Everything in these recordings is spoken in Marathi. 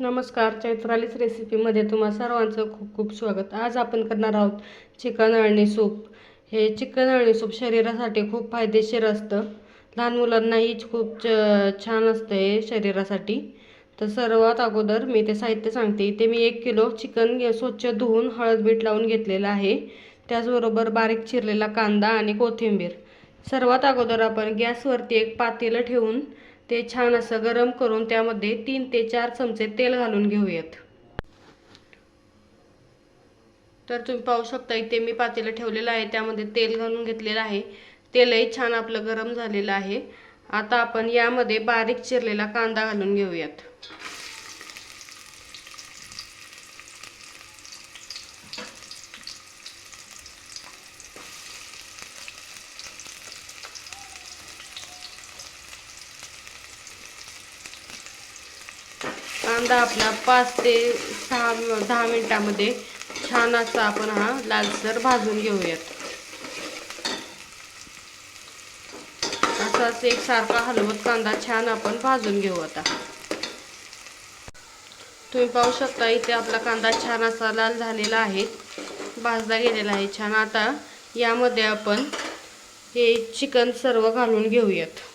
नमस्कार, चैत्रालीच रेसिपीमध्ये तुम्हा सर्वांचं खूप खूप स्वागत। आज आपण करणार आहोत चिकन अळणी सूप। हे चिकन अळणी सूप शरीरासाठी खूप फायदेशीर असतं। लहान मुलांनाही खूप छान असतं हे शरीरासाठी। तर सर्वात अगोदर मी ते साहित्य सांगते। इथे मी 1 किलो चिकन स्वच्छ धुवून हळद मीठ लावून घेतलेलं आहे। त्याचबरोबर बारीक चिरलेला कांदा आणि कोथिंबीर। सर्वात अगोदर आपण गॅसवरती एक पातेलं ठेवून ते छान असं गरम करून त्यामध्ये 3 ते 4 चमचे तेल घालून घेऊयात। तर तुम्ही पाहू शकता इथे मी पातेलं ठेवलेलं आहे, त्यामध्ये तेल घालून घेतलेलं आहे। तेलही छान आपलं गरम झालेलं आहे। आता आपण यामध्ये बारीक चिरलेला कांदा घालून घेऊयात। कांदा आपला 5 ते 10 मिनिटांमध्ये छान असा आपण हा लालसर भाजून घेऊयात। असाच एक सारखा हलवत कांदा छान आपण भाजून घेऊ। आता तुम्ही पाहू शकता इथे आपला कांदा छान असा लाल झालेला आहे, भाजला गेलेला आहे छान। आता यामध्ये आपण हे चिकन सर्व घालून घेऊयात।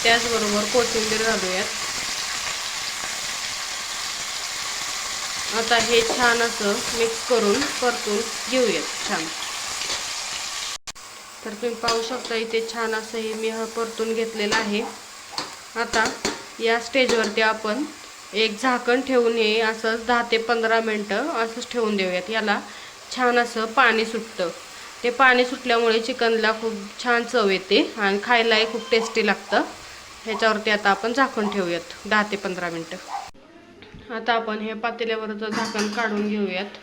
त्याचबरोबर कोथिंबीर घालूयात। आता हे छान असं मिक्स करून परतून घेऊयात छान। तर तुम्ही पाहू शकता इथे छान असं हे मी परतून घेतलेलं आहे। आता या स्टेजवरती आपण एक झाकण ठेवून हे असं 10 ते 15 मिनिटं असंच ठेवून देऊयात। याला छान असं पाणी सुटतं। ते पाणी सुटल्यामुळे चिकनला खूप छान चव येते आणि खायलाही खूप टेस्टी लागतं। ह्याच्यावरती आता आपण झाकण ठेवूयात 10 ते 15 मिनिटं। आता आपण हे पातेल्यावरचं झाकण काढून घेऊयात।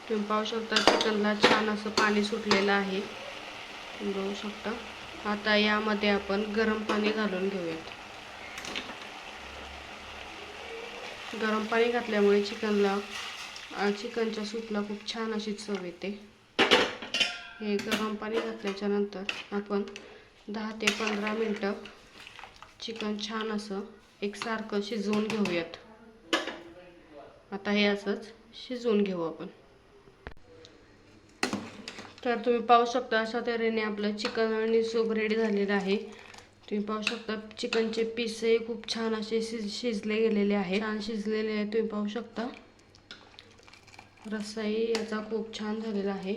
तुम्ही पाहू शकता चिकनला छान असं पाणी सुटलेलं आहे, तुम्ही बघू शकता। आता यामध्ये आपण गरम पाणी घालून घेऊयात। गरम पाणी घातल्यामुळे चिकनच्या सूपला खूप छान अशी चव येते। हे गरम पाणी घातल्याच्या नंतर आपण 10 ते 15 मिनिटं चिकन छान असं एकसारखं शिजवून घेऊयात। आता हे असंच शिजवून घेऊ आपण। तर तुम्ही पाहू शकता अशा तऱ्हेने आपलं चिकन अळणी सूप रेडी झालेलं आहे। तुम्ही पाहू शकता चिकनचे पीसही खूप छान असे शिजले गेलेले आहेत, छान शिजलेले आहे। तुम्ही पाहू शकता रस्साही याचा खूप छान झालेला आहे।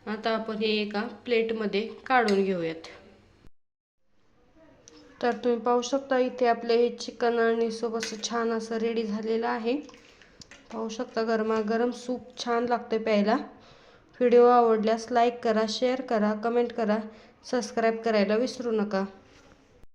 आता आपण हे एका प्लेटमध्ये काढून घेऊयात। तर तुम्ही पाहू शकता इथे आपले हे चिकन अळणी सूप असं छान असं रेडी झालेलं आहे। पाहू शकता गरमागरम सूप छान लागते प्यायला। व्हिडिओ आवडल्यास लाईक करा, शेअर करा, कमेंट करा, सबस्क्राईब करायला विसरू नका।